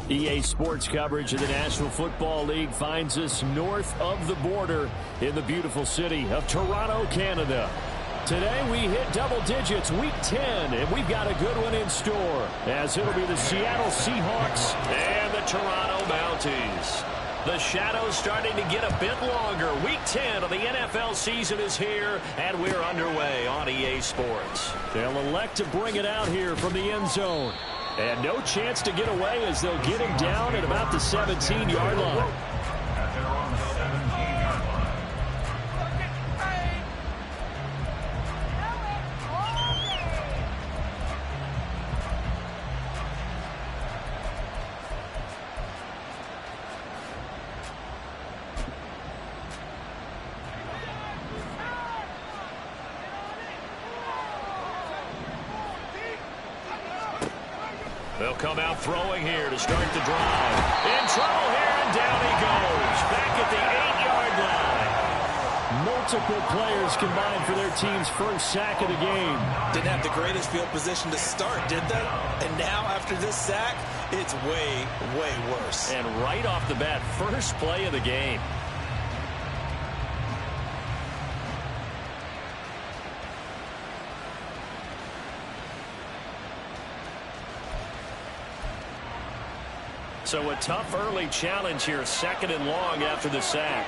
EA Sports coverage of the National Football League finds us north of the border in the beautiful city of Toronto, Canada. Today we hit double digits, Week 10, and we've got a good one in store, as it'll be the Seattle Seahawks and the Toronto Mounties. The shadow's starting to get a bit longer. Week 10 of the NFL season is here, and we're underway on EA Sports. They'll elect to bring it out here from the end zone. And no chance to get away as they'll get him down at about the 17-yard line. They'll come out throwing here to start the drive. In trouble here, and down he goes. Back at the 8-yard line. Multiple players combined for their team's first sack of the game. Didn't have the greatest field position to start, did they? And now, after this sack, it's way, way worse. And right off the bat, first play of the game. So a tough early challenge here, 2nd and long after the sack.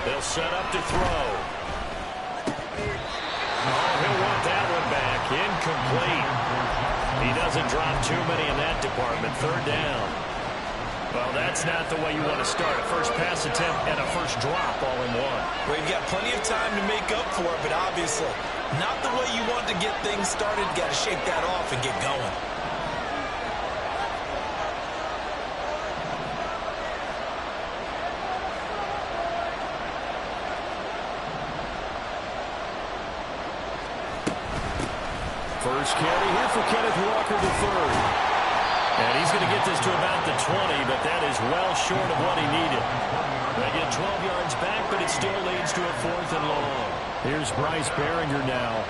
They'll set up to throw. Oh, he'll want that one back. Incomplete. He doesn't drop too many in that department. 3rd down. Well, that's not the way you want to start. A first pass attempt and a first drop all in one. Well, you've got plenty of time to make up for it, but obviously not the way you want to get things started. Got to shake that off and get going. First carry here for Kenneth Walker III. And he's going to get this to about the 20, but that is well short of what he needed. They get 12 yards back, but it still leads to a 4th and long. Here's Bryce Behringer now.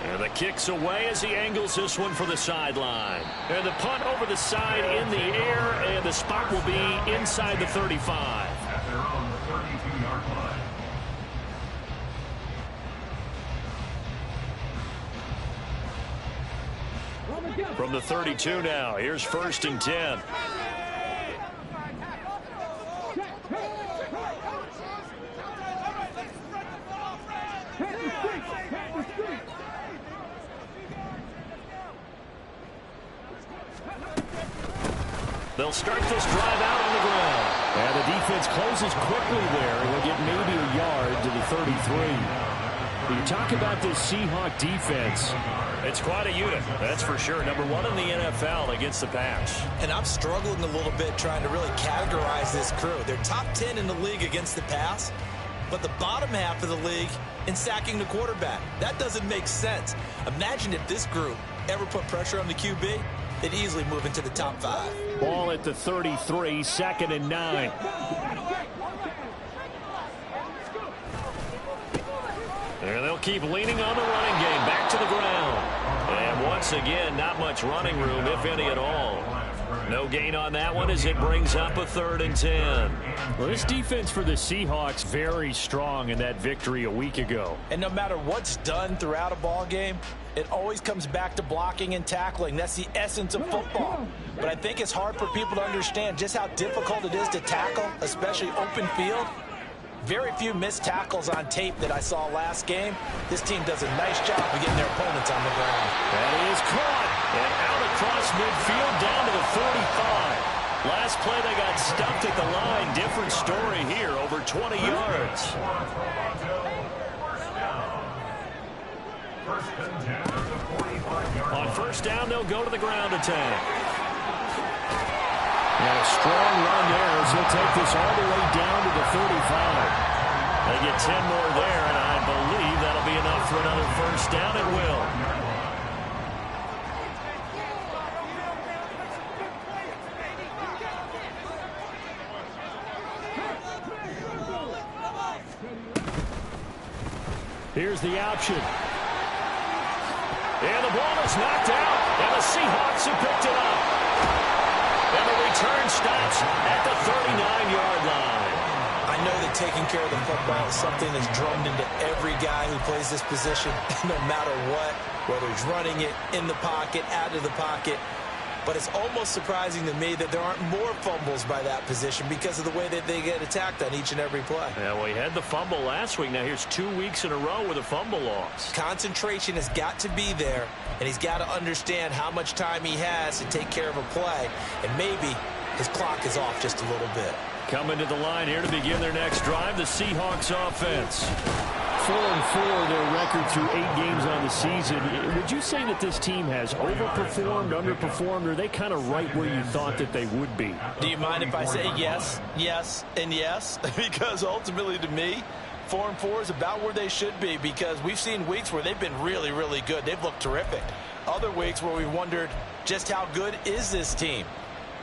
And the kick's away as he angles this one for the sideline. And the punt over the side in the air, and the spot will be inside the 35. At their own 32-yard line. From the 32 now, here's 1st and 10. They'll start this drive out on the ground. And the defense closes quickly there, and will get maybe a yard to the 33. You talk about this Seahawk defense. It's quite a unit, that's for sure. Number 1 in the NFL against the pass. And I'm struggling a little bit trying to really categorize this crew. They're top 10 in the league against the pass, but the bottom half of the league in sacking the quarterback. That doesn't make sense. Imagine if this group ever put pressure on the QB, they'd easily move into the top 5. Ball at the 33, 2nd and 9. And they'll keep leaning on the running game. Back to the ground. And once again, not much running room, if any at all. No gain on that one as it brings up a 3rd and 10. Well, this defense for the Seahawks very strong in that victory a week ago. And no matter what's done throughout a ball game, it always comes back to blocking and tackling. That's the essence of football. But I think it's hard for people to understand just how difficult it is to tackle, especially open field. Very few missed tackles on tape that I saw last game. This team does a nice job of getting their opponents on the ground. That is caught. And out across midfield down to the 45. Last play they got stuffed at the line. Different story here. Over 20 yards. On 1st down, they'll go to the ground attack. And a strong run there as he'll take this all the way down to the 35. They get 10 more there, and I believe that'll be enough for another 1st down. It will. Here's the option. And the ball is knocked out, and the Seahawks have picked it up. And the return stops at the 39-yard line. I know that taking care of the football is something that's drummed into every guy who plays this position, no matter what, whether he's running it, in the pocket, out of the pocket. But it's almost surprising to me that there aren't more fumbles by that position because of the way that they get attacked on each and every play. Yeah, well, he had the fumble last week. Now here's 2 weeks in a row with a fumble loss. Concentration has got to be there, and he's got to understand how much time he has to take care of a play, and maybe his clock is off just a little bit. Coming to the line here to begin their next drive, the Seahawks offense. 4-4 their record through 8 games on the season. Would you say that this team has overperformed, underperformed, or are they kind of right where you thought that they would be? Do you mind if I say yes, yes, and yes? Because ultimately to me, 4-4 is about where they should be, because we've seen weeks where they've been really, really good. They've looked terrific. Other weeks where we wondered just how good is this team.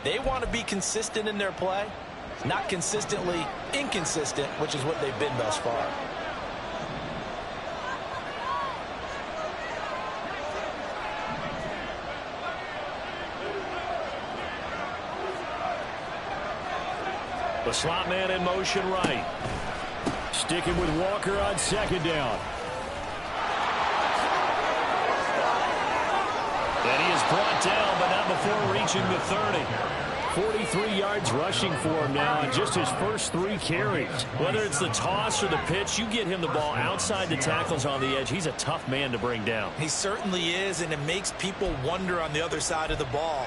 They want to be consistent in their play, not consistently inconsistent, which is what they've been thus far. The slot man in motion right. Sticking with Walker on second down. And he is brought down, but not before reaching the 30. 43 yards rushing for him now in just his first 3 carries. Whether it's the toss or the pitch, you get him the ball outside the tackles on the edge. He's a tough man to bring down. He certainly is, and it makes people wonder on the other side of the ball.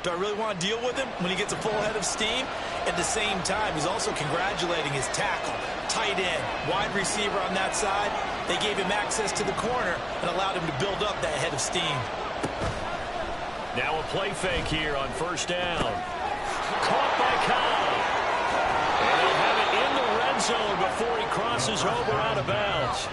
Do I really want to deal with him when he gets a full head of steam? At the same time, he's also congratulating his tackle, tight end, wide receiver on that side. They gave him access to the corner and allowed him to build up that head of steam. Now a play fake here on first down. Caught by Kyle. And they'll have it in the red zone before he crosses over out of bounds.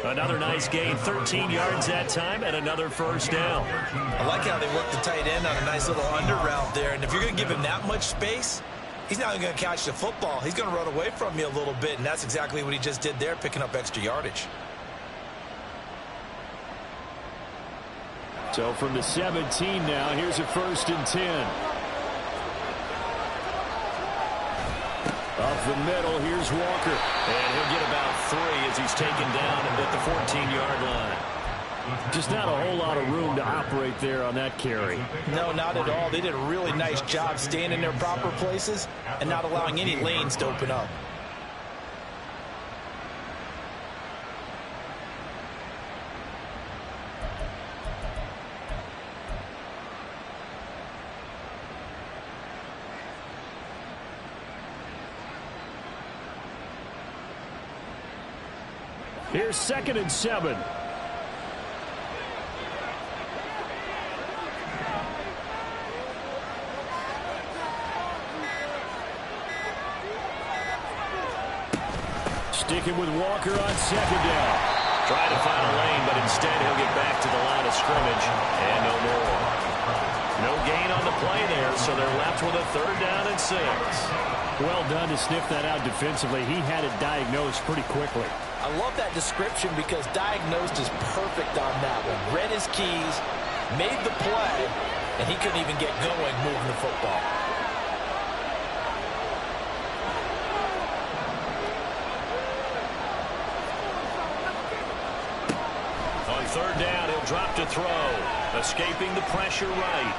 Another nice gain, 13 yards that time, and another first down. I like how they work the tight end on a nice little under route there. And if you're going to give him that much space, he's not even going to catch the football. He's going to run away from you a little bit, and that's exactly what he just did there, picking up extra yardage. So from the 17 now, here's a 1st and 10. Up the middle, here's Walker. And he'll get about 3 as he's taken down at the 14-yard line. Just not a whole lot of room to operate there on that carry. No, not at all. They did a really nice job staying in their proper places and not allowing any lanes to open up. Here's 2nd and 7. Sticking with Walker on 2nd down. Trying to find a lane, but instead he'll get back to the line of scrimmage and no more. No gain on the play there, so they're left with a 3rd down and 6. Well done to sniff that out defensively. He had it diagnosed pretty quickly. I love that description because diagnosed is perfect on that one. Read his keys, made the play, and he couldn't even get going moving the football. On 3rd down, he'll drop to throw. Escaping the pressure right.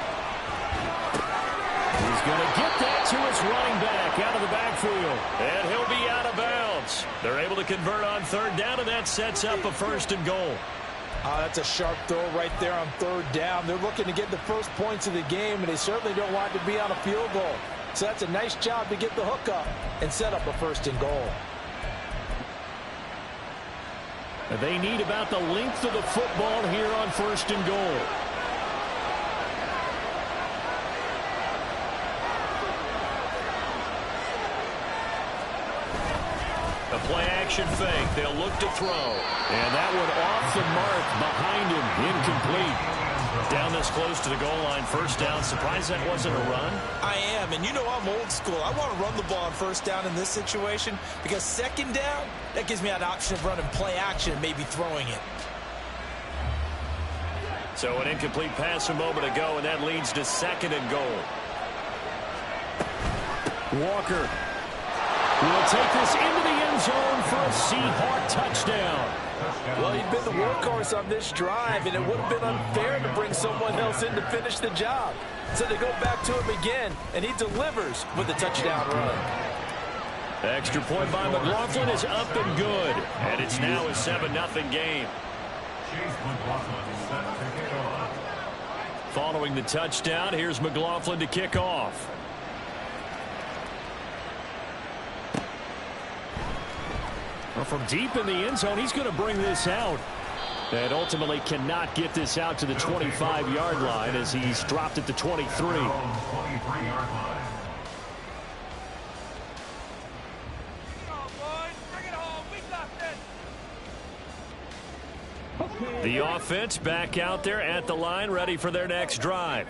He's going to get that to his running back out of the backfield. And he'll be out of bounds. They're able to convert on 3rd down, and that sets up a 1st and goal. That's a sharp throw right there on 3rd down. They're looking to get the first points of the game, and they certainly don't want to be on a field goal. So that's a nice job to get the hook up and set up a 1st and goal. They need about the length of the football here on 1st and goal. A play-action fake. They'll look to throw. And that one off the mark behind him. Incomplete. Down this close to the goal line, first down. Surprised that wasn't a run? I am, and you know I'm old school. I want to run the ball on first down in this situation because second down, that gives me an option of running play action and maybe throwing it. So an incomplete pass a moment ago, and that leads to second and goal. Walker will take this into the end zone for a Seahawks touchdown. Well, he'd been the workhorse on this drive, and it would have been unfair to bring someone else in to finish the job. So they go back to him again, and he delivers with a touchdown run. The extra point by McLaughlin is up and good, and it's now a 7-0 game. Following the touchdown, here's McLaughlin to kick off. Well, from deep in the end zone, he's going to bring this out. And ultimately cannot get this out to the 25-yard line as he's dropped at the 23. The offense back out there at the line, ready for their next drive.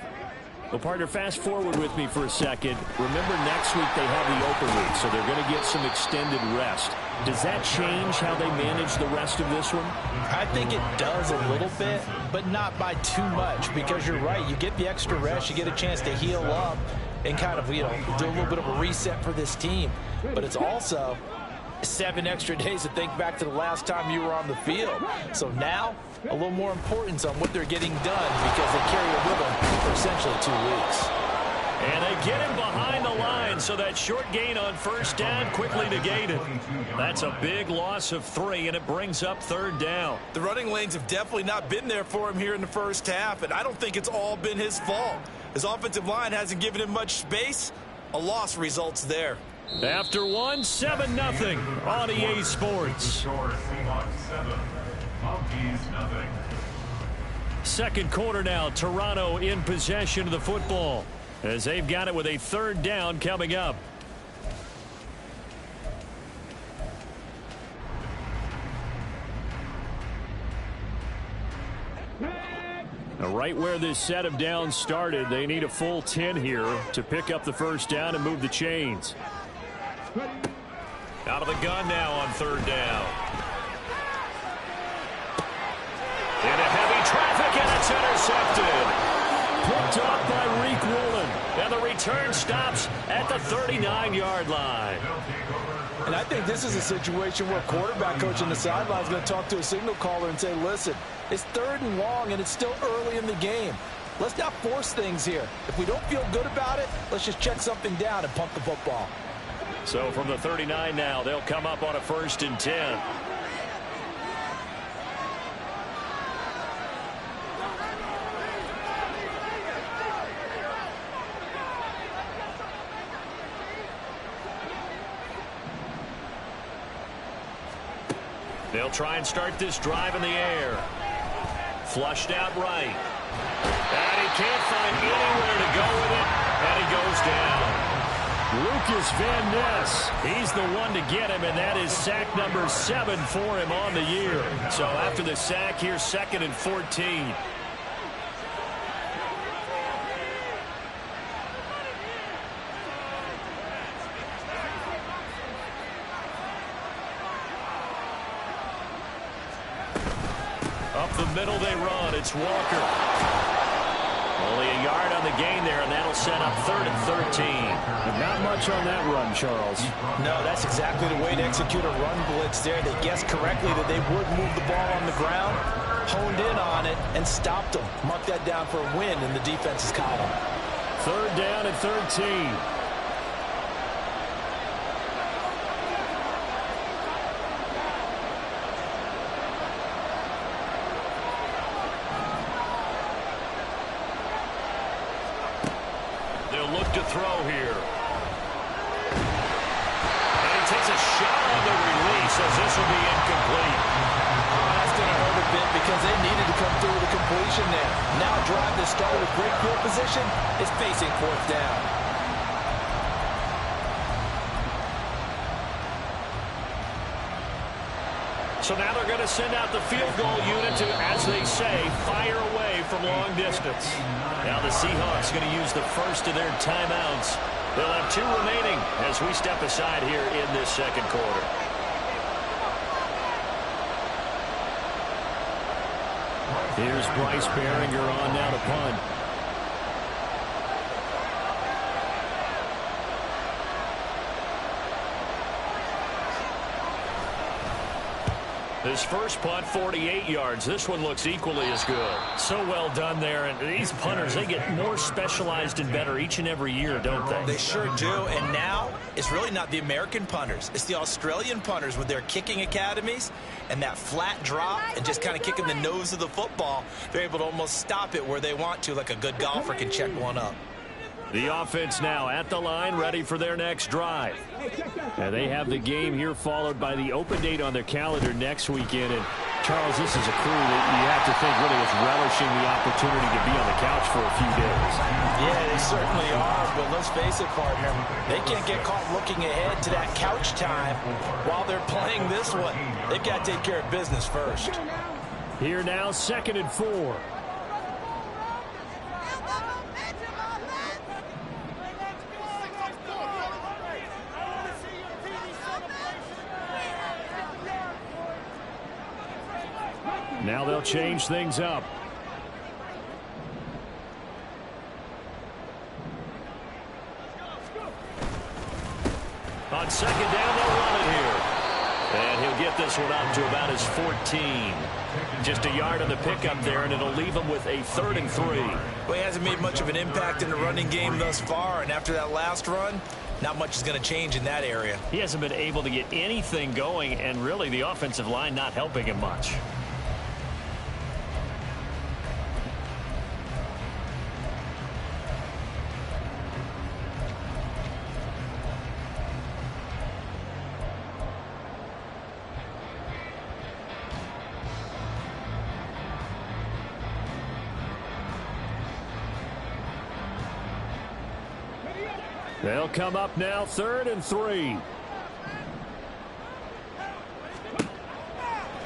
Well, partner, fast forward with me for a second. Remember, next week they have the open week, so they're going to get some extended rest. Does that change how they manage the rest of this one? I think it does a little bit, but not by too much, because you're right. You get the extra rest, you get a chance to heal up and kind of, do a little bit of a reset for this team. But it's also 7 extra days to think back to the last time you were on the field. So now, a little more importance on what they're getting done because they carry it with them for essentially 2 weeks. And they get him behind the line, so that short gain on first down quickly negated. That's a big loss of 3, and it brings up third down. The running lanes have definitely not been there for him here in the first half, and I don't think it's all been his fault. His offensive line hasn't given him much space. A loss results there. After one, 7-0 on EA Sports. Second quarter now, Toronto in possession of the football as they've got it with a third down coming up. Now, right where this set of downs started, they need a full 10 here to pick up the first down and move the chains. Out of the gun now on third down. Into heavy traffic, and it's intercepted. Picked up by Reek Woolen. And the return stops at the 39-yard line. And I think this is a situation where a quarterback coach on the sideline is going to talk to a signal caller and say, listen, it's 3rd and long, and it's still early in the game. Let's not force things here. If we don't feel good about it, let's just check something down and pump the football. So from the 39 now, they'll come up on a 1st and 10. They'll try and start this drive in the air. Flushed out right. And he can't find anywhere to go with it, and he goes down. Lucas Van Ness, he's the one to get him, and that is sack number 7 for him on the year. So after the sack, here's 2nd and 14. Up the middle they run. It's Walker. Only a yard on the gain there, and that'll set up 3rd and 13. Not much on that run, Charles. No, that's exactly the way to execute a run blitz there. They guessed correctly that they would move the ball on the ground, honed in on it, and stopped them. Mark that down for a win in the defense's column. 3rd down and 13. Look to throw here. And he takes a shot on the release as this will be incomplete. That's going to hurt a bit because they needed to come through with a completion there. Now a drive that started with great field position is facing 4th down. So now they're going to send out the field goal unit to, as they say, fire away from long distance. Now the Seahawks going to use the first of their timeouts. They'll have 2 remaining as we step aside here in this second quarter. Here's Bryce Behringer on now to punt. His first punt, 48 yards. This one looks equally as good. So well done there. And these punters, they get more specialized and better each and every year, don't they? They sure do. And now it's really not the American punters. It's the Australian punters with their kicking academies and that flat drop and just kind of kicking the nose of the football. They're able to almost stop it where they want to, like a good golfer can check one up. The offense now at the line, ready for their next drive. And they have the game here followed by the open date on their calendar next weekend. And, Charles, this is a crew that you have to think really is relishing the opportunity to be on the couch for a few days. Yeah, they certainly are. But let's face it, partner, they can't get caught looking ahead to that couch time while they're playing this one. They've got to take care of business first. Here now, 2nd and 4. Now they'll change things up. On 2nd down, they'll run it here. And he'll get this one up to about his 14. Just a yard on the pickup there, and it'll leave him with a 3rd and 3. Well, he hasn't made much of an impact in the running game thus far, and after that last run, not much is going to change in that area. He hasn't been able to get anything going, and really the offensive line not helping him much. They'll come up now, 3rd and 3.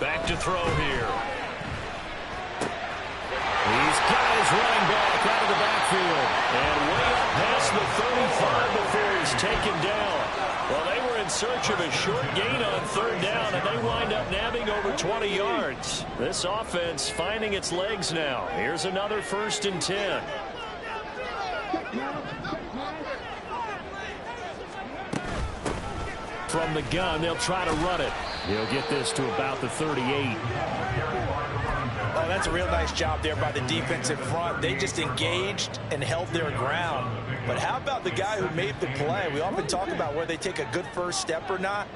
Back to throw here. He's got his running back out of the backfield. And way up past the 35 before he's taken down. Well, they were in search of a short gain on 3rd down, and they wind up nabbing over 20 yards. This offense finding its legs now. Here's another 1st and 10. From the gun, they'll try to run it. He'll get this to about the 38. Oh, that's a real nice job there by the defensive front. They just engaged and held their ground. But how about the guy who made the play? We often talk about whether they take a good first step or not.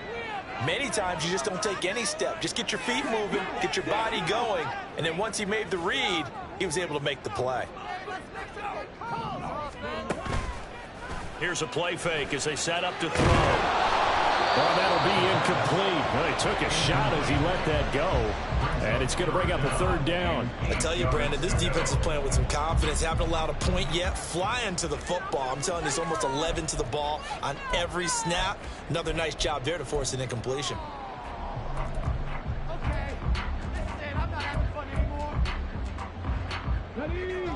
Many times you just don't take any step. Just get your feet moving, get your body going, and then once he made the read, he was able to make the play. Here's a play fake as they set up to throw. Well, that'll be incomplete. Well, he took a shot as he let that go. And it's going to bring up a 3rd down. I tell you, Brandon, this defense is playing with some confidence. Haven't allowed a point yet. Flying to the football. I'm telling you, it's almost 11 to the ball on every snap. Another nice job there to force an incompletion.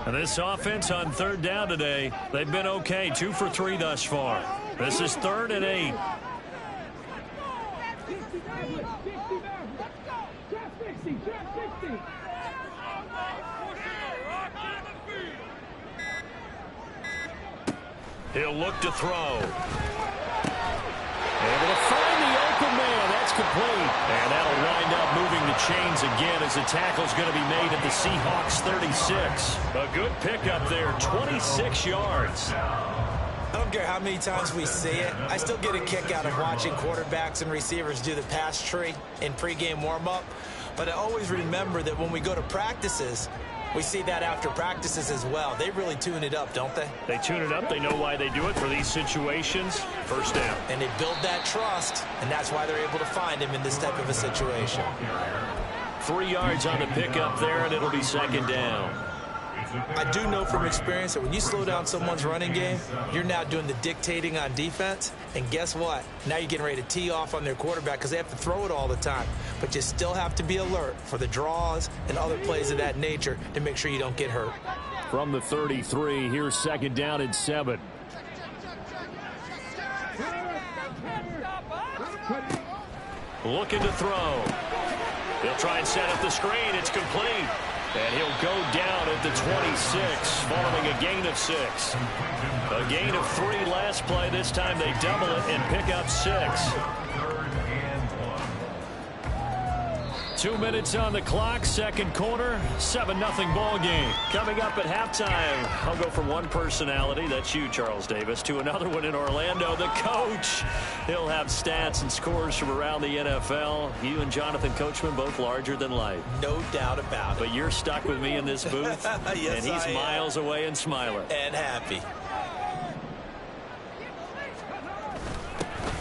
And this offense on 3rd down today, they've been okay. 2 for 3 thus far. This is 3rd and 8. He'll look to throw. Able to find the open man. That's complete. And that'll wind up moving the chains again as the tackle's going to be made at the Seahawks 36. A good pickup there, 26 yards. I don't care how many times we see it. I still get a kick out of watching quarterbacks and receivers do the pass tree in pregame warm-up. But I always remember that when we go to practices, we see that after practices as well. They really tune it up, don't they? They tune it up. They know why they do it for these situations. 1st down. And they build that trust, and that's why they're able to find him in this type of a situation. 3 yards on the pickup there, and it'll be 2nd down. I do know from experience that when you slow down someone's running game, you're now doing the dictating on defense. And guess what? Now you're getting ready to tee off on their quarterback because they have to throw it all the time. But you still have to be alert for the draws and other plays of that nature to make sure you don't get hurt. From the 33, here's 2nd down and 7. Looking to throw. He'll try and set up the screen. It's complete. And he'll go down at the 26, following a gain of 6. A gain of 3 last play. This time they double it and pick up 6. 2 minutes on the clock, 2nd quarter, 7-0 ball game. Coming up at halftime, I'll go from one personality, that's you, Charles Davis, to another one in Orlando, the coach. He'll have stats and scores from around the NFL. You and Jonathan Coachman, both larger than life. No doubt about it. But you're stuck with me in this booth, yes, and he's miles away and smiling. And happy.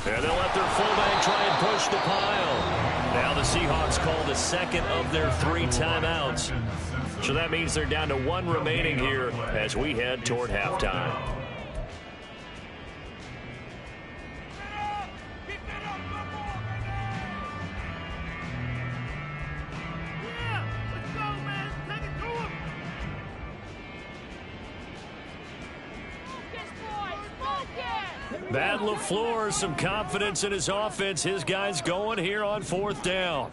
And they'll let their fullback try and push the pile. Now the Seahawks call the 2nd of their 3 timeouts. So that means they're down to 1 remaining here as we head toward halftime. Matt LaFleur, some confidence in his offense. His guys going here on 4th down.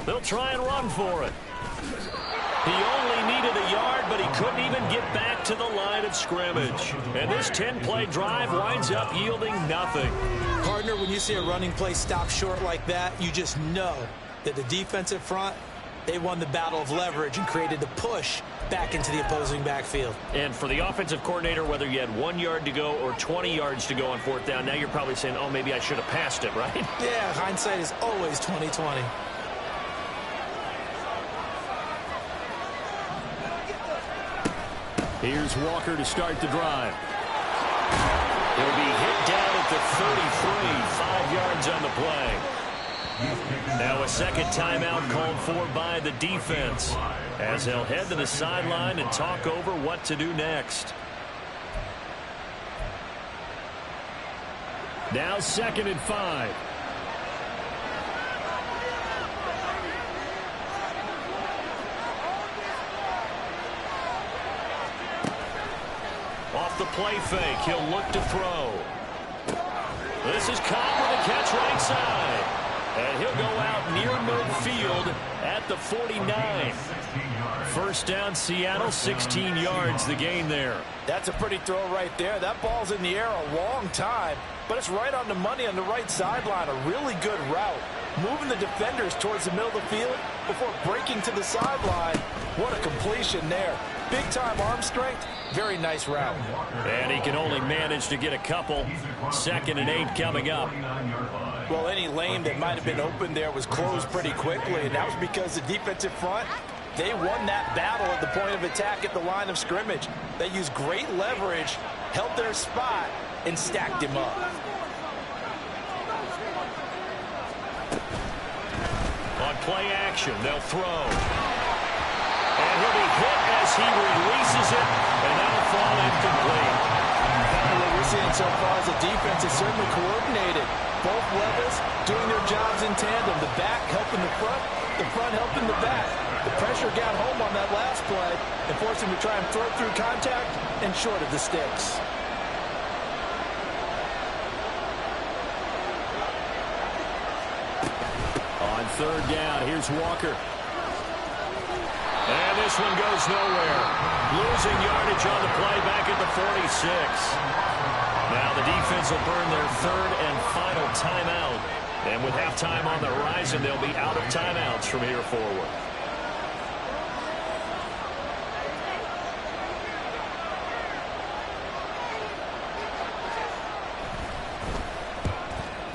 They'll try and run for it. He only needed a yard, but he couldn't even get back to the line of scrimmage. And this 10-play drive winds up yielding nothing. Partner, when you see a running play stop short like that, you just know that the defensive front, they won the battle of leverage and created the push back into the opposing backfield. And for the offensive coordinator, whether you had 1 yard to go or 20 yards to go on 4th down, now you're probably saying, oh, maybe I should have passed it, right? Yeah, hindsight is always 20/20. Here's Walker to start the drive. He'll be hit down at the 33, 5 yards on the play. Now a 2nd timeout called for by the defense as they'll head to the sideline and talk over what to do next. Now 2nd and 5. Off the play fake, he'll look to throw. This is Cobb with a catch right side. And he'll go out near midfield at the 49. 1st down, Seattle, 16 yards the gain there. That's a pretty throw right there. That ball's in the air a long time, but it's right on the money on the right sideline. A really good route. Moving the defenders towards the middle of the field before breaking to the sideline. What a completion there. Big-time arm strength. Very nice route. And he can only manage to get a couple. 2nd and 8 coming up. Well, any lane that might have been open there was closed pretty quickly, and that was because the defensive front, they won that battle at the point of attack at the line of scrimmage. They used great leverage, held their spot, and stacked him up. On play action, they'll throw. And he'll be hit as he releases it, and that'll fall incomplete. What we're seeing so far is the defense is certainly coordinated. Both levels doing their jobs in tandem. The back helping the front helping the back. The pressure got home on that last play and forced him to try and throw through contact and short of the sticks. On 3rd down, here's Walker. And this one goes nowhere. Losing yardage on the play back at the 46. Now the defense will burn their 3rd and final timeout. And with halftime on the horizon, they'll be out of timeouts from here forward.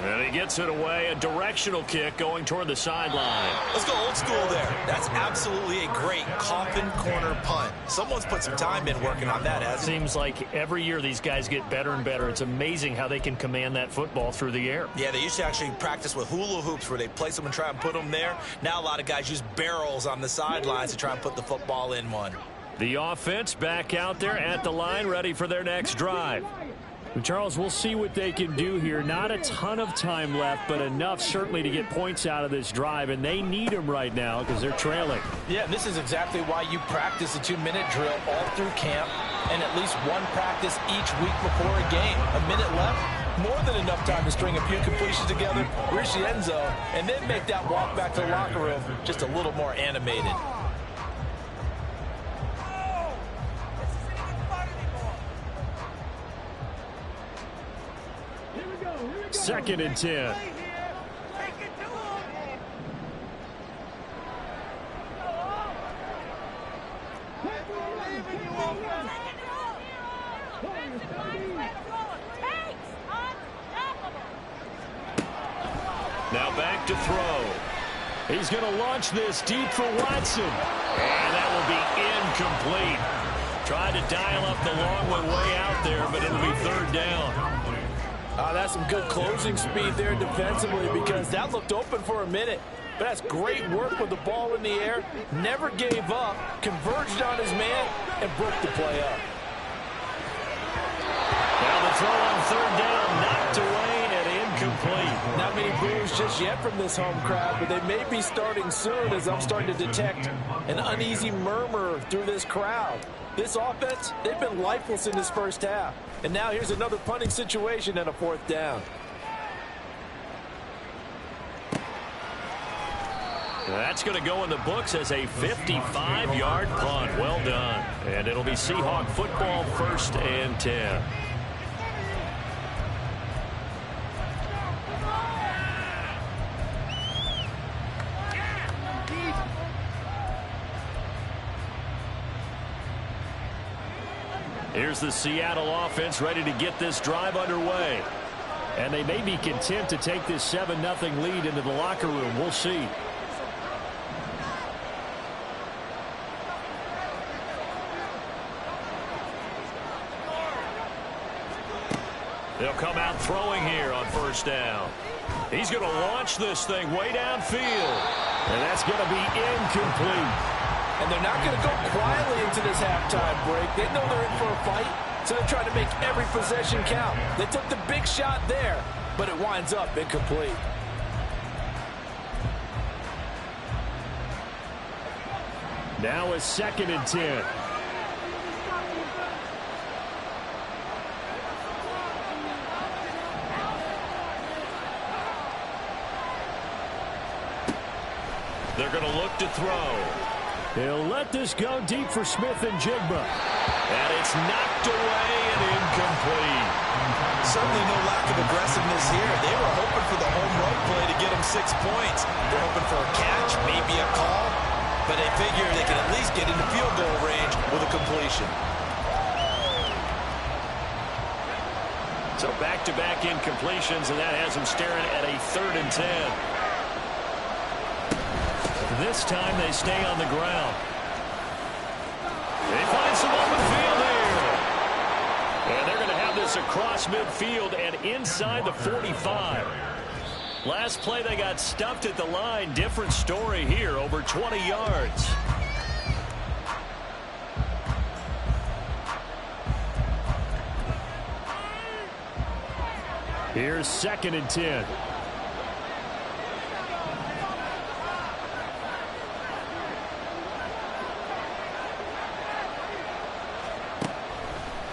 And He gets it away, a directional kick going toward the sideline. Let's go old school there. That's absolutely a great coffin corner punt. Someone's put some time in working on that, hasn't it? Seems like every year these guys get better and better. It's amazing how they can command that football through the air. Yeah, they used to actually practice with hula hoops where they place them and try and put them there. Now a lot of guys use barrels on the sidelines to try and put the football in one. The offense back out there at the line, ready for their next drive. Charles, we'll see what they can do here. Not a ton of time left, but enough certainly to get points out of this drive, and they need them right now because they're trailing. Yeah, and this is exactly why you practice a 2-minute drill all through camp and at least one practice each week before a game. A minute left, more than enough time to string a few completions together, reach the end zone, and then make that walk back to the locker room just a little more animated. Second and 10. Now back to throw. He's going to launch this deep for Watson. And that will be incomplete. Tried to dial up the long one way out there, but it'll be third down. That's some good closing speed there defensively because that looked open for a minute. But that's great work with the ball in the air. Never gave up, converged on his man, and broke the play up. Now the throw on third down, knocked away and incomplete. Not many boos just yet from this home crowd, but they may be starting soon as I'm starting to detect an uneasy murmur through this crowd. This offense, they've been lifeless in this first half. And now here's another punting situation and a fourth down. That's going to go in the books as a 55-yard punt. Well done. And it'll be Seahawk football, 1st and 10. Here's the Seattle offense ready to get this drive underway. And they may be content to take this 7-0 lead into the locker room. We'll see. They'll come out throwing here on 1st down. He's going to launch this thing way downfield. And that's going to be incomplete. And they're not going to go quietly into this halftime break. They know they're in for a fight, so they're trying to make every possession count. They took the big shot there, but it winds up incomplete. Now a 2nd and 10. They're going to look to throw. He'll let this go deep for Smith and Jigba. And it's knocked away and incomplete. Certainly no lack of aggressiveness here. They were hoping for the home run play to get them 6 points. They're hoping for a catch, maybe a call, but they figure they can at least get into field goal range with a completion. So back-to-back incompletions, and that has them staring at a 3rd and 10. This time they stay on the ground. They find some open field here. And they're going to have this across midfield and inside the 45. Last play they got stuffed at the line. Different story here, over 20 yards. Here's 2nd and 10.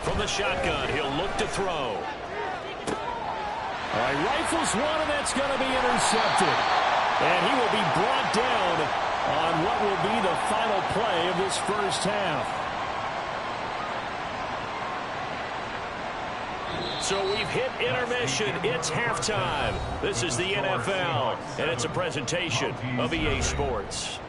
From the shotgun, he'll look to throw. All right, rifles one, and that's going to be intercepted. And he will be brought down on what will be the final play of this first half. So we've hit intermission. It's halftime. This is the NFL, and it's a presentation of EA Sports.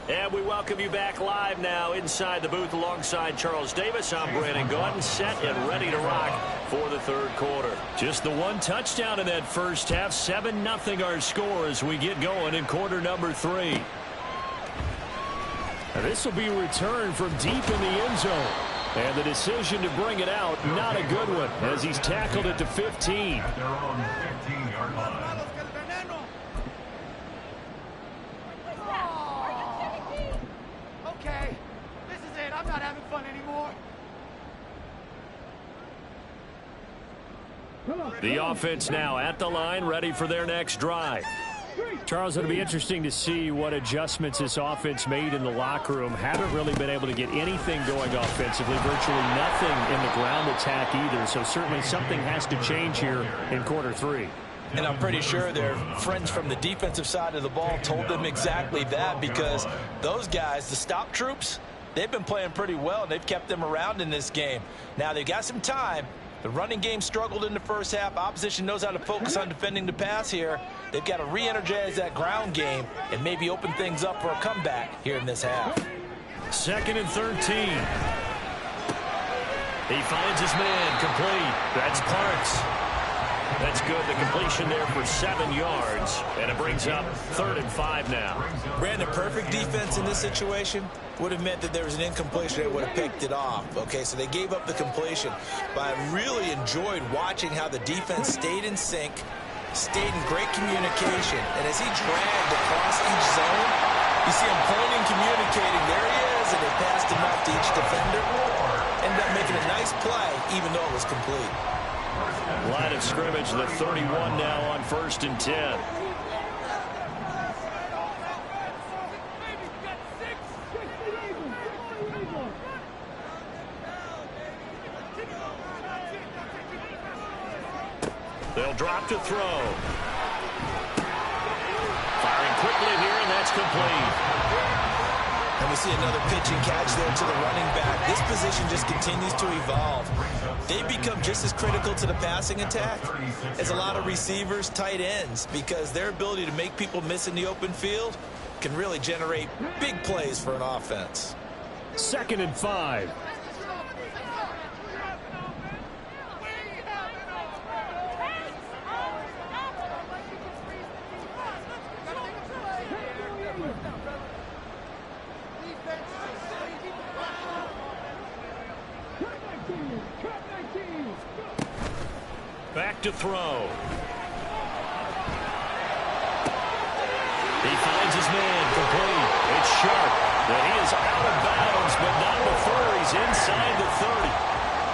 And we welcome you back live now inside the booth alongside Charles Davis. I'm Brandon Gaudin, set and ready to rock for the third quarter. Just the one touchdown in that first half. 7-0 our score as we get going in quarter number 3. Now this will be returned from deep in the end zone. And the decision to bring it out, not a good one, as he's tackled it to 15. At their own 15-yard line. Okay, this is it. I'm not having fun anymore. The offense now at the line, ready for their next drive. Charles, it'll be interesting to see what adjustments this offense made in the locker room. Haven't really been able to get anything going offensively, virtually nothing in the ground attack either. So certainly something has to change here in quarter 3. And I'm pretty sure their friends from the defensive side of the ball told them exactly that, because those guys, the stop troops, they've been playing pretty well, and they've kept them around in this game. Now, they've got some time. The running game struggled in the first half. Opposition knows how to focus on defending the pass here. They've got to re-energize that ground game and maybe open things up for a comeback here in this half. 2nd and 13. He finds his man complete. That's Parks. That's good. The completion there for 7 yards. And it brings up 3rd and 5 now. Brandon, perfect defense in this situation would have meant that there was an incompletion that would have picked it off. Okay, so they gave up the completion. But I really enjoyed watching how the defense stayed in sync, stayed in great communication. And as he dragged across each zone, you see him pointing, communicating. There he is, and they passed him up to each defender. Ended up making a nice play, even though it was complete. Line of scrimmage, the 31 now on 1st and 10. They'll drop to throw. Firing quickly here, and that's complete. And we see another pitch and catch there to the running back. This position just continues to evolve. They become just as critical to the passing attack as a lot of receivers, tight ends, because their ability to make people miss in the open field can really generate big plays for an offense. 2nd and 5. Back to throw. He finds his man complete. It's sharp. And he is out of bounds, but not before he's inside the 30.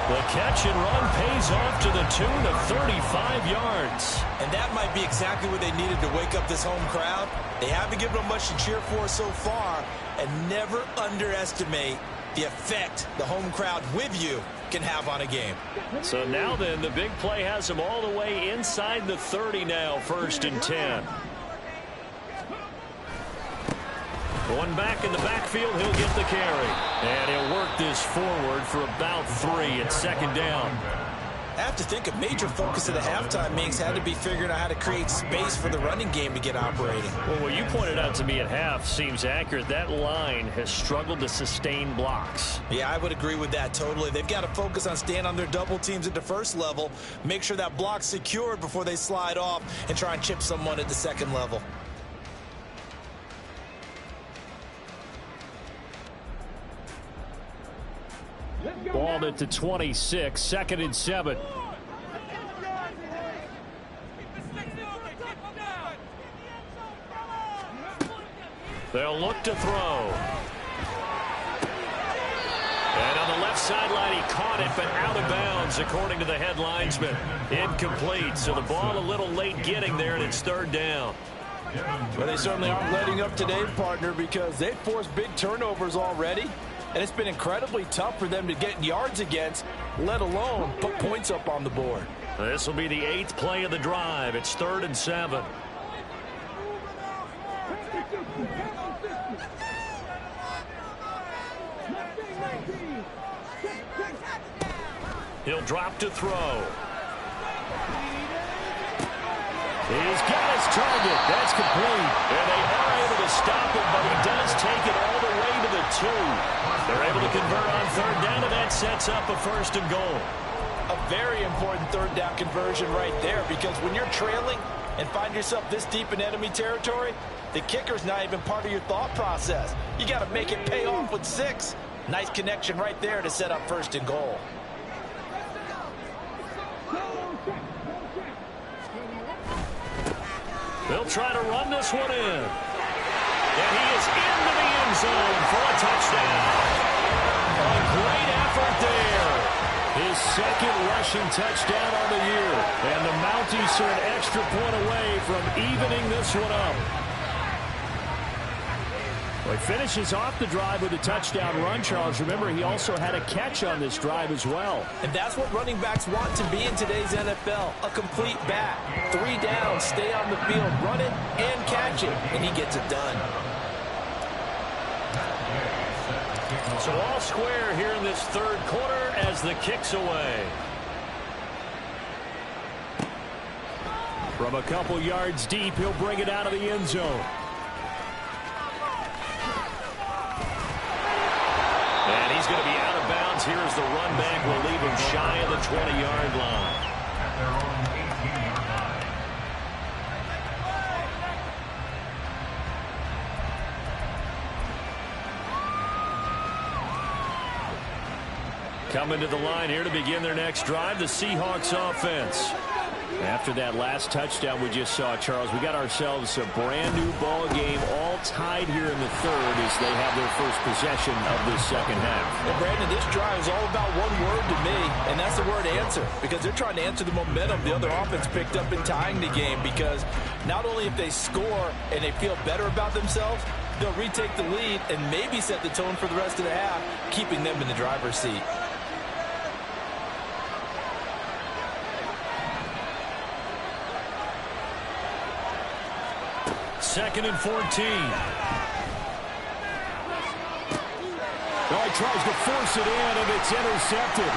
The catch and run pays off to the tune of 35 yards. And that might be exactly what they needed to wake up this home crowd. They haven't given them much to cheer for so far, and never underestimate the effect the home crowd with you can have on a game. So now then, the big play has him all the way inside the 30 now, 1st and 10. Going back in the backfield, he'll get the carry. And he'll work this forward for about 3 at 2nd down. I have to think a major focus of the halftime meetings had to be figuring out how to create space for the running game to get operating. Well, what you pointed out to me at half seems accurate. That line has struggled to sustain blocks. Yeah, I would agree with that totally. They've got to focus on staying on their double teams at the first level, make sure that block's secured before they slide off and try and chip someone at the 2nd level. Balled it to 26, 2nd and 7. They'll look to throw. And on the left sideline, he caught it, but out of bounds, according to the head linesman. Incomplete, so the ball a little late getting there, and it's 3rd down. Well, they certainly aren't letting up today, partner, because they've forced big turnovers already. And it's been incredibly tough for them to get yards against, let alone put points up on the board. This will be the 8th play of the drive. It's 3rd and 7. He'll drop to throw. He's got his target. That's complete. And they are able to stop him, but he does take it all sets up a 1st and goal. A very important 3rd down conversion right there, because when you're trailing and find yourself this deep in enemy territory, the kicker's not even part of your thought process. You got to make it pay off with 6. Nice connection right there to set up 1st and goal. They'll try to run this one in. And he is into the end zone for a touchdown. A great effort there. His 2nd rushing touchdown on the year. And the Mounties are an extra point away from evening this one up. Well, he finishes off the drive with a touchdown run, Charles. Remember, he also had a catch on this drive as well. And that's what running backs want to be in today's NFL, a complete back. 3 downs, stay on the field, run it and catch it, and he gets it done. So all square here in this 3rd quarter as the kick's away. From a couple yards deep, he'll bring it out of the end zone. And he's going to be out of bounds here as the run back will leave him shy of the 20-yard line. At their own 18-yard line. Coming to the line here to begin their next drive, the Seahawks offense. After that last touchdown we just saw, Charles, we got ourselves a brand new ball game, all tied here in the 3rd as they have their first possession of this 2nd half. And Brandon, this drive is all about one word to me, and that's the word answer, because they're trying to answer the momentum the other offense picked up in tying the game, because not only if they score and they feel better about themselves, they'll retake the lead and maybe set the tone for the rest of the half, keeping them in the driver's seat. Second and 14. Oh, he tries to force it in, and it's intercepted.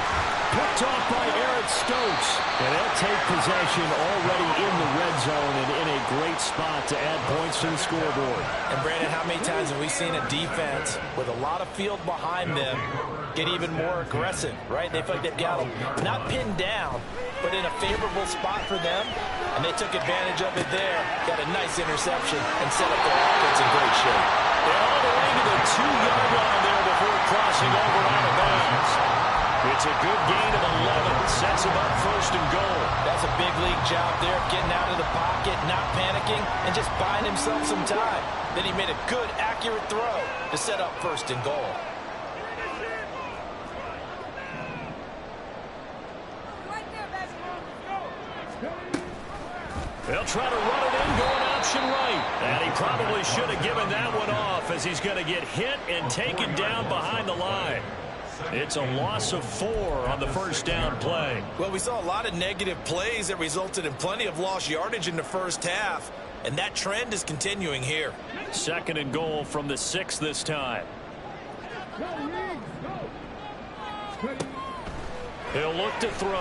Picked off by Eric Stokes. And they'll take possession already in the red zone and in a great spot to add points to the scoreboard. And, Brandon, how many times have we seen a defense with a lot of field behind them get even more aggressive, right? They feel like they've got them not pinned down, but in a favorable spot for them, and they took advantage of it there. Got a nice interception and set up their offense in great shape. They're all the way to the 2-yard line there before crossing over out of bounds. It's a good gain of 11. Sets him up 1st and goal. That's a big league job there, getting out of the pocket, not panicking, and just buying himself some time. Then he made a good, accurate throw to set up 1st and goal. They'll try to run it in, going option right. And he probably should have given that one off as he's going to get hit and taken down behind the line. It's a loss of 4 on the 1st down play. Well, we saw a lot of negative plays that resulted in plenty of lost yardage in the 1st half, and that trend is continuing here. 2nd and goal from the 6 this time. He'll look to throw.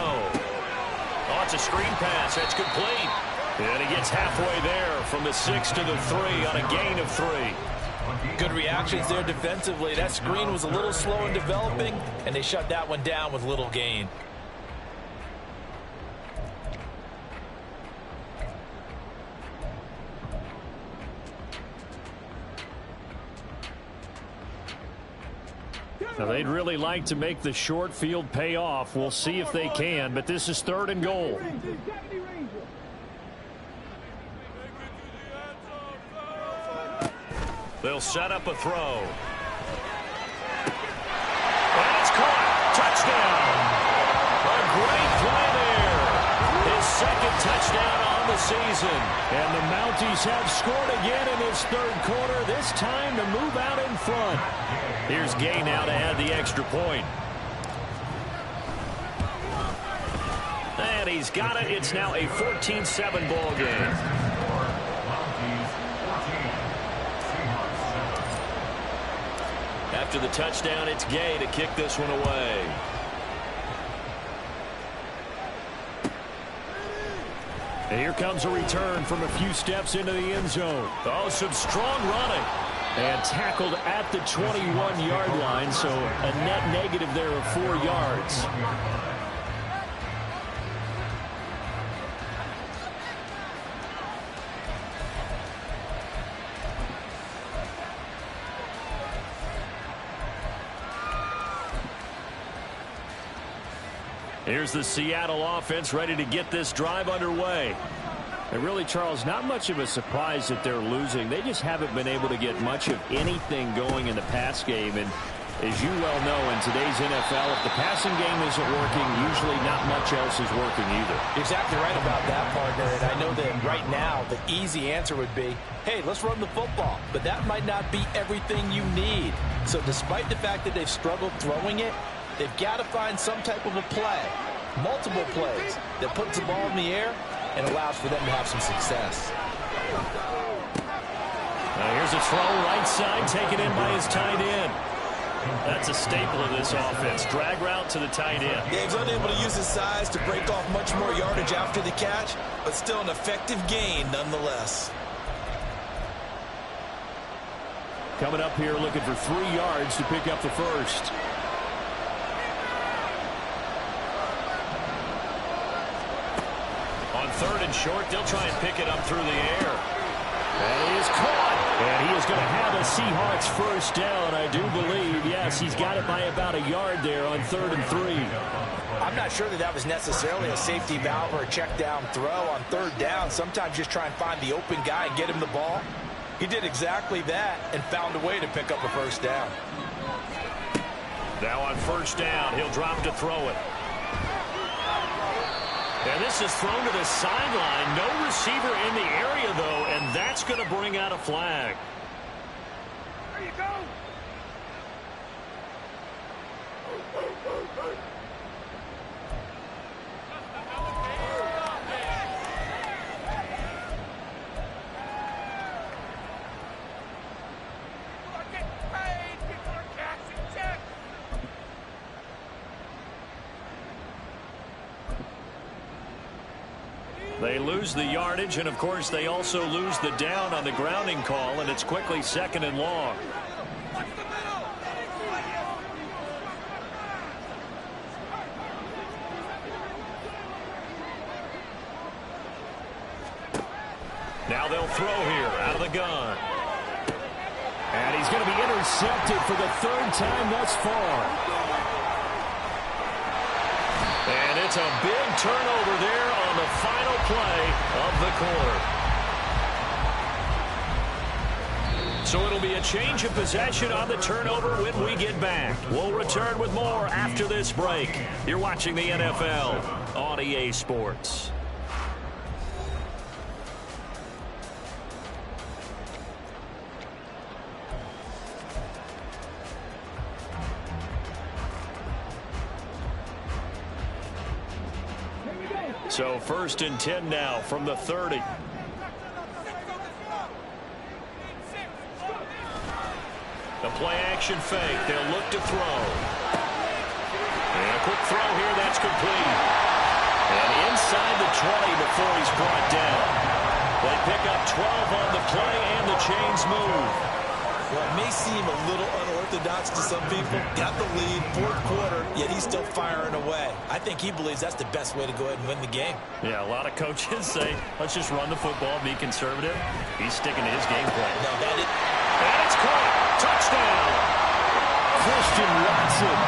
Oh, it's a screen pass. That's complete. And he gets halfway there from the 6 to the 3 on a gain of 3. Good reactions there defensively. That screen was a little slow in developing, and they shut that one down with little gain. Now, they'd really like to make the short field pay off. We'll see if they can, but this is 3rd and goal. They'll set up a throw. And it's caught. Touchdown. A great play there. His 2nd touchdown on the season. And the Mounties have scored again in this 3rd quarter, this time to move out in front. Here's Gay now to add the extra point. And he's got it. It's now a 14-7 ball game. After the touchdown, it's Gay to kick this one away. And here comes a return from a few steps into the end zone. Oh, some strong running. And tackled at the 21-yard line, so a net negative there of 4 yards. Here's the Seattle offense ready to get this drive underway. And really, Charles, not much of a surprise that they're losing. They just haven't been able to get much of anything going in the pass game. And as you well know, in today's NFL, if the passing game isn't working, usually not much else is working either. You're exactly right about that, partner. And I know that right now the easy answer would be, hey, let's run the football. But that might not be everything you need. So despite the fact that they've struggled throwing it, they've got to find some type of a play, multiple plays, that puts the ball in the air and allows for them to have some success. Now here's a throw right side, taken in by his tight end. That's a staple of this offense. Drag route to the tight end. Yeah, he's unable to use his size to break off much more yardage after the catch, but still an effective gain nonetheless. Coming up here looking for 3 yards to pick up the first. On 3rd and short, they'll try and pick it up through the air. And he is caught. And he is going to have a Seahawks first down, I do believe. Yes, he's got it by about a yard there on 3rd and 3. I'm not sure that that was necessarily a safety valve or a check down throw on 3rd down. Sometimes just try and find the open guy and get him the ball. He did exactly that and found a way to pick up a first down. Now on 1st down, he'll drop to throw it. And this is thrown to the sideline. No receiver in the area, though, and that's going to bring out a flag. There you go. They lose the yardage, and, of course, they also lose the down on the grounding call, and it's quickly 2nd and long. Now they'll throw here out of the gun. And he's going to be intercepted for the 3rd time thus far. And it's a big turnover there on the final play of the quarter. So it'll be a change of possession on the turnover when we get back. We'll return with more after this break. You're watching the NFL on EA Sports. So 1st and 10 now from the 30. The play action fake. They'll look to throw. And a quick throw here. That's complete. And inside the 20 before he's brought down. They pick up 12 on the play and the chains move. Well, it may seem a little unorthodox to some people. Got the lead, 4th quarter, yet he's still firing away. I think he believes that's the best way to go ahead and win the game. Yeah, a lot of coaches say, let's just run the football, be conservative. He's sticking to his game plan. No, that is... And it's caught. Touchdown. Christian Watson.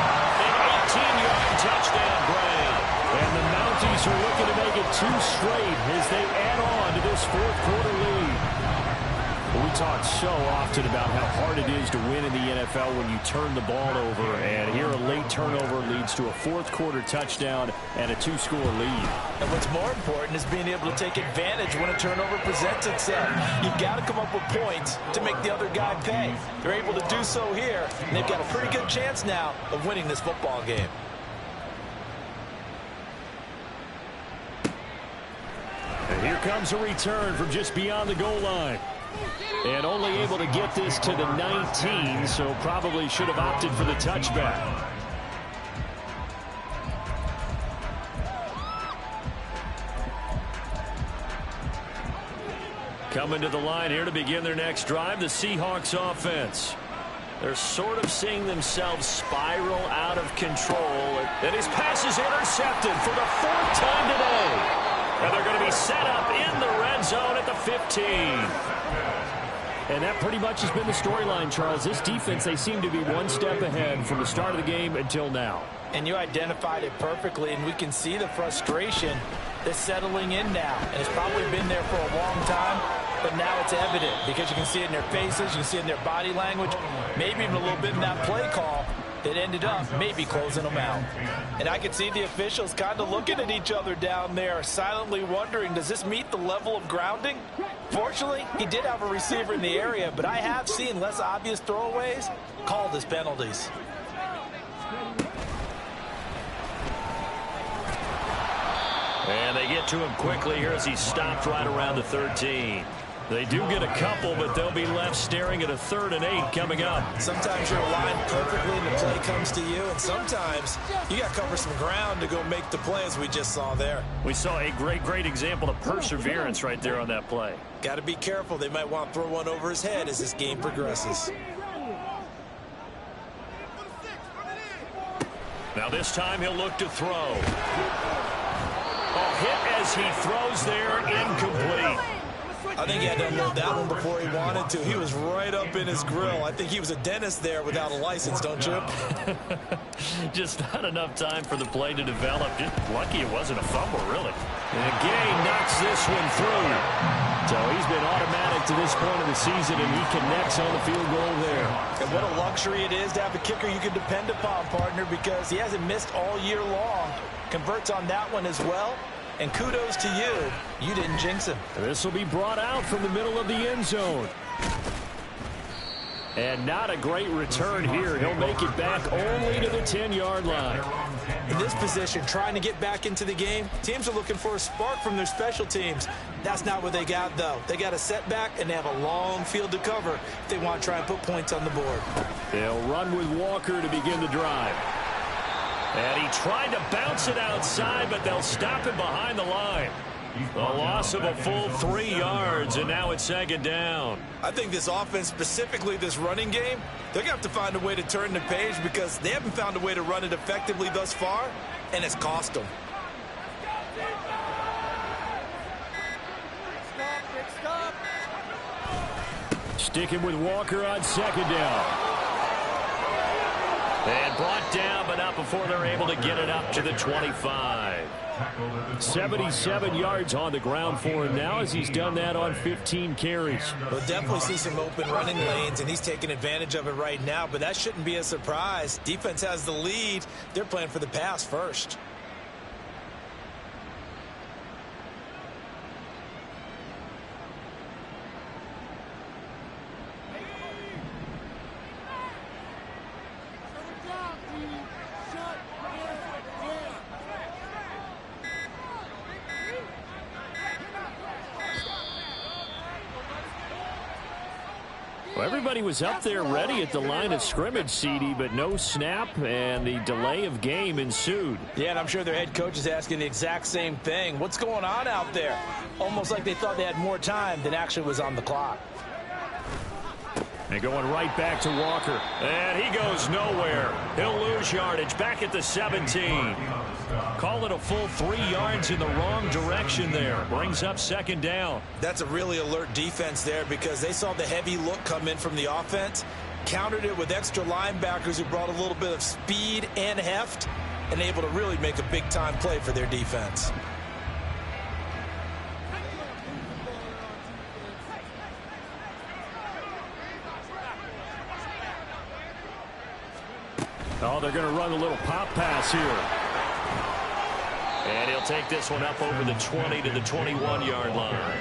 An 18-yard touchdown grab. And the Mounties are looking to make it 2 straight as they add on to this 4th quarter lead. We talk so often about how hard it is to win in the NFL when you turn the ball over. And here a late turnover leads to a 4th quarter touchdown and a 2-score lead. And what's more important is being able to take advantage when a turnover presents itself. You've got to come up with points to make the other guy pay. They're able to do so here, and they've got a pretty good chance now of winning this football game. And here comes a return from just beyond the goal line. And only able to get this to the 19, so probably should have opted for the touchback. Coming to the line here to begin their next drive, the Seahawks offense. They're sort of seeing themselves spiral out of control. And his pass is intercepted for the 4th time today. And they're going to be set up in the red zone at the 15. And that pretty much has been the storyline, Charles. This defense, they seem to be one step ahead from the start of the game until now. And you identified it perfectly, and we can see the frustration that's settling in now. And it's probably been there for a long time, but now it's evident because you can see it in their faces, you can see it in their body language, maybe even a little bit in that play call that ended up maybe closing them out. And I can see the officials kind of looking at each other down there, silently wondering, does this meet the level of grounding? Fortunately, he did have a receiver in the area, but I have seen less obvious throwaways called as penalties. And they get to him quickly here as he stopped right around the 13. They do get a couple, but they'll be left staring at a 3rd and 8 coming up. Sometimes you're aligned perfectly and the play comes to you, and sometimes you got to cover some ground to go make the play, as we just saw there. We saw a great example of perseverance right there on that play. Got to be careful. They might want to throw one over his head as this game progresses. Now this time he'll look to throw. Hit as he throws there, incomplete. I think he had to unload that one before he wanted to. He was right up in his grill. I think he was a dentist there without a license, don't you? Just not enough time for the play to develop. Just lucky it wasn't a fumble, really. And Gay knocks this one through. So he's been automatic to this point of the season, and he connects on the field goal there. And what a luxury it is to have a kicker you can depend upon, partner, because he hasn't missed all year long. Converts on that one as well. And kudos to you. You didn't jinx him. This will be brought out from the middle of the end zone. And not a great return here. He'll make it back only to the 10-yard line. In this position, trying to get back into the game, teams are looking for a spark from their special teams. That's not what they got, though. They got a setback, and they have a long field to cover if they want to try and put points on the board. They'll run with Walker to begin the drive. And he tried to bounce it outside, but they'll stop him behind the line. A loss of a full 3 yards, and now it's 2nd down. I think this offense, specifically this running game, they're going to have to find a way to turn the page because they haven't found a way to run it effectively thus far, and it's cost them. Sticking with Walker on 2nd down. And brought down, but not before they're able to get it up to the 25. 77 yards on the ground for him now as he's done that on 15 carries. We'll definitely see some open running lanes, and he's taking advantage of it right now, but that shouldn't be a surprise. Defense has the lead. They're playing for the pass first. Well, everybody was up there ready at the line of scrimmage, CD, but no snap, and the delay of game ensued. Yeah, and I'm sure their head coach is asking the exact same thing. What's going on out there? Almost like they thought they had more time than actually was on the clock. And going right back to Walker. And he goes nowhere. He'll lose yardage back at the 17. Call it a full 3 yards in the wrong direction there. Brings up 2nd down. That's a really alert defense there because they saw the heavy look come in from the offense, countered it with extra linebackers who brought a little bit of speed and heft, and able to really make a big-time play for their defense. Oh, they're going to run a little pop pass here. And he'll take this one up over the 20 to the 21-yard line.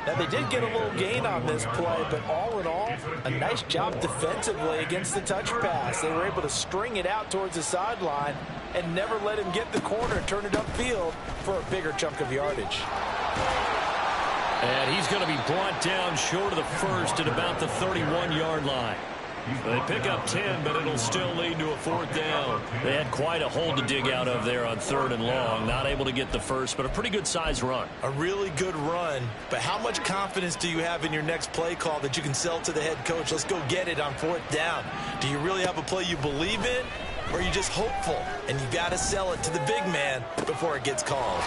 Now, they did get a little gain on this play, but all in all, a nice job defensively against the touch pass. They were able to string it out towards the sideline and never let him get the corner and turn it upfield for a bigger chunk of yardage. And he's going to be brought down short of the first at about the 31-yard line. They pick up 10, but it'll still lead to a 4th down. They had quite a hole to dig out of there on 3rd and long. Not able to get the first, but a pretty good-sized run. A really good run, but how much confidence do you have in your next play call that you can sell to the head coach? Let's go get it on 4th down. Do you really have a play you believe in, or are you just hopeful? And you got to sell it to the big man before it gets called.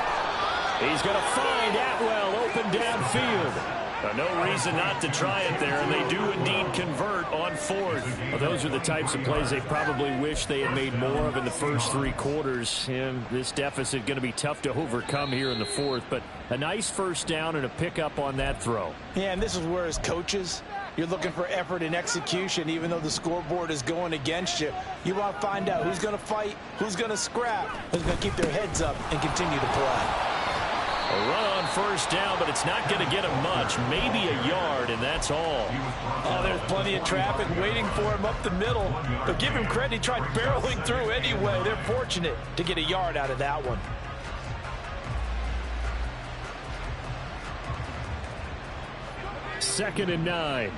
He's going to find Atwell open downfield. No reason not to try it there, and they do indeed convert on 4th. Well, those are the types of plays they probably wish they had made more of in the first 3 quarters. And this deficit going to be tough to overcome here in the 4th. But a nice 1st down and a pickup on that throw. Yeah, and this is where as coaches, you're looking for effort and execution, even though the scoreboard is going against you. You want to find out who's going to fight, who's going to scrap, who's going to keep their heads up and continue to play. A run on 1st down, but it's not going to get him much. Maybe a yard, and that's all. Oh, there's plenty of traffic waiting for him up the middle. But give him credit, he tried barreling through anyway. They're fortunate to get a yard out of that one. Second and 9.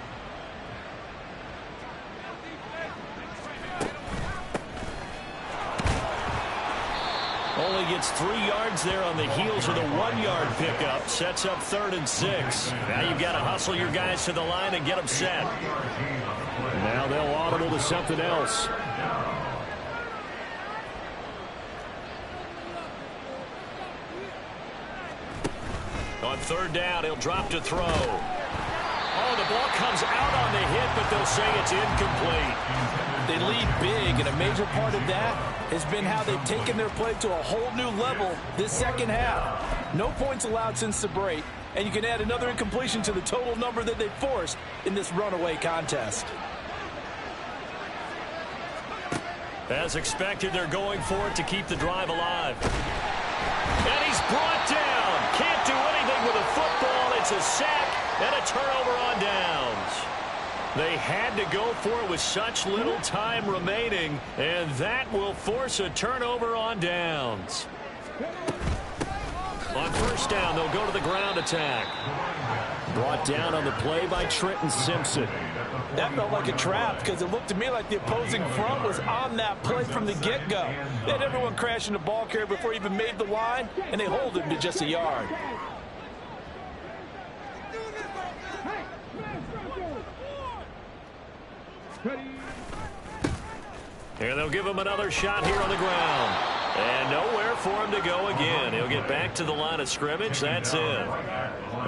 Only gets 3 yards there on the heels of the 1-yard pickup. Sets up 3rd and 6. Now you've got to hustle your guys to the line and get them set. Now they'll audible to something else. On 3rd down, he'll drop to throw. Oh, the ball comes out on the hit, but they'll say it's incomplete. They lead big, and a major part of that has been how they've taken their play to a whole new level this second half. No points allowed since the break, and you can add another incompletion to the total number that they forced in this runaway contest. As expected, they're going for it to keep the drive alive. And he's brought down. Can't do anything with a football. It's a sack and a turnover on downs. They had to go for it with such little time remaining, and that will force a turnover on downs. On 1st down, they'll go to the ground attack. Brought down on the play by Trenton Simpson. That felt like a trap because it looked to me like the opposing front was on that play from the get-go. They had everyone crashing the ball carrier before he even made the line, and they hold him to just a yard. Here they'll give him another shot here on the ground. And nowhere for him to go again. He'll get back to the line of scrimmage. That's it.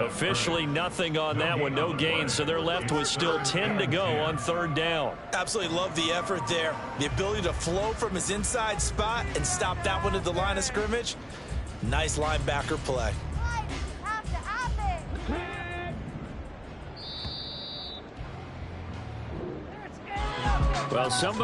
Officially nothing on that one. No gain. So they're left with still 10 to go on 3rd down. Absolutely love the effort there. The ability to flow from his inside spot and stop that one at the line of scrimmage. Nice linebacker play. Well, somebody